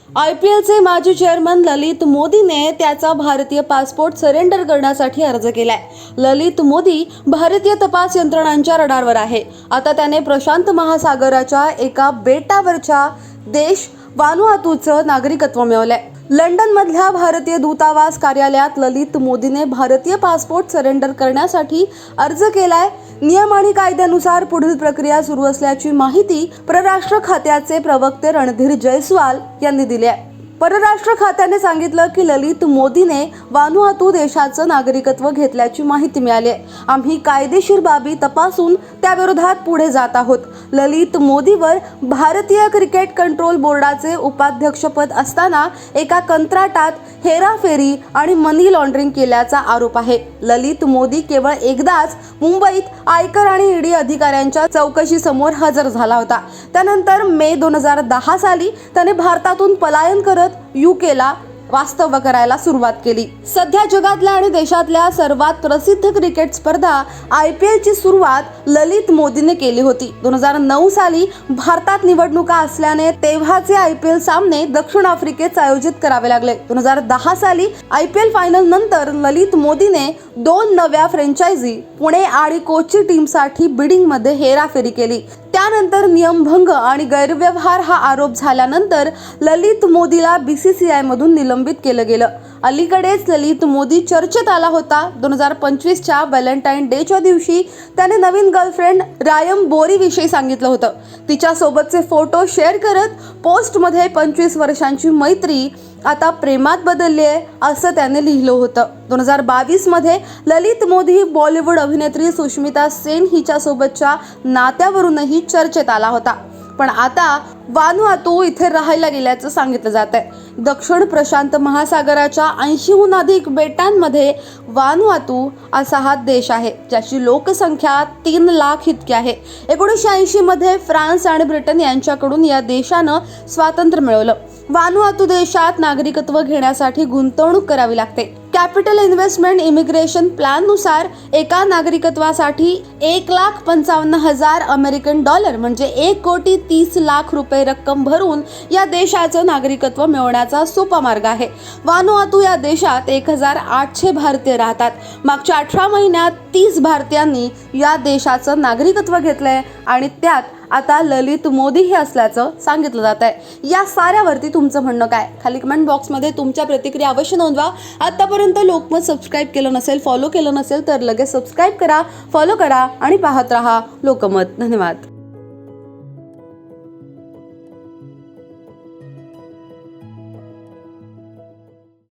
IPLचे माजी चेअरमन ललित मोदीने त्याचा भारतीय पासपोर्ट सरेंडर करण्यासाठी अर्ज केलाय। ललित मोदी भारतीय तपास यंत्रणांच्या रडारवर आहे। आता त्याने प्रशांत महासागराच्या एका बेटावरच्या देश वानुआतूचं नागरिकत्व मिळवलंय। लंडनमधल्या भारतीय दूतावास कार्यालयात ललित मोदीने भारतीय पासपोर्ट सरेंडर करण्यासाठी अर्ज केलाय। नियम आणि कायद्यानुसार पुढील प्रक्रिया सुरू असल्याची माहिती परराष्ट्र खात्याचे प्रवक्ते रणधीर जयस्वाल यांनी दिली आहे। परराष्ट्र खात्याने सांगितलं की ललित मोदीने वानुआतू देशाचं नागरिकत्व घेतल्याची माहिती मिळाली आहे। आम्ही कायदेशीर बाबी तपासून त्याविरोधात पुढे जात आहोत। ललित मोदीवर भारतीय क्रिकेट कंट्रोल बोर्डाचे उपाध्यक्षपद असताना एका कंत्राटात हेराफेरी आणि मनी लॉन्ड्रिंग केल्याचा आरोप आहे। ललित मोदी केवळ एकदाच मुंबईत आयकर आणि ईडी अधिकाऱ्यांच्या चौकशीसमोर हजर झाला होता। त्यानंतर मे 2010 साली त्याने भारतातून पलायन करत यूकेला वास्तव्य करायला सुरुवात केली। सध्या जगातल्या आणि देशातल्या सर्वात प्रसिद्ध क्रिकेट स्पर्धा IPLची सुरुवात ललित मोदीने केली होती। 2009 साली भारतात निवडणुका असल्याने तेव्हाचे IPL सामने दक्षिण आफ्रिकेत आयोजित करावे लागले। 2010 साली IPL फायनल नंतर ललित मोदीने 2 नव्या फ्रँचायझी पुणे आणि कोची टीमसाठी बिडिंगमध्ये हेराफेरी केली। त्यानंतर नियमभंग आणि गैरव्यवहार हा आरोप झाल्यानंतर ललित मोदीला BCCI मधून निलंबित केलं गेलं। अलीकडेच ललित मोदी चर्चेत आला होता। 2025च्या व्हॅलेंटाईन डेच्या दिवशी त्याने नवीन गर्लफ्रेंड रायम बोरी विषयी सांगितलं होतं। तिच्या सोबतचे फोटो शेअर करत पोस्टमध्ये 25 वर्षांची मैत्री आता प्रेमात बदलली आहे असं त्याने लिहिलं होतं। 2022 मध्ये ललित मोदी बॉलिवूड अभिनेत्री सुष्मिता सेन हिच्या सोबतच्या नात्यावरूनही चर्चेत आला होता, पण आता वानुआतू इथे राहायला गेल्याचं सांगितलं जात आहे। दक्षिण प्रशांत महासागराच्या 80हून अधिक बेटांमध्ये वानुआतू असा हा देश आहे, ज्याची लोकसंख्या 3 लाख इतकी आहे। 1980 मध्ये फ्रान्स आणि ब्रिटन यांच्याकडून या देशानं स्वातंत्र्य मिळवलं। वानुआतू देशात नागरिकत्व घेण्यासाठी गुंतवणूक करावी लागते। कॅपिटल इन्व्हेस्टमेंट इमिग्रेशन प्लॅन नुसार एका नागरिकत्वासाठी 1,55,000 अमेरिकन डॉलर म्हणजे 1,30,00,000 रुपये रक्कम भरून या देशाचं नागरिकत्व मिळवण्याचा सोपा मार्ग आहे। वानुआतू या देशात 1,800 भारतीय राहतात। मागच्या 18 महिन्यात 30 भारतीयांनी या देशाचं नागरिकत्व घेतलंय आणि त्यात आता ललित मोदीही असल्याचं सांगितलं जात आहे। या साऱ्यावरती तुमचं म्हणणं काय? खाली कमेंट बॉक्समध्ये तुमच्या प्रतिक्रिया अवश्य नोंदवा। आतापर्यंत लोकमत सबस्क्राईब केलं नसेल, फॉलो केलं नसेल तर लगेच सबस्क्राईब करा, फॉलो करा आणि पाहत रहा लोकमत। धन्यवाद।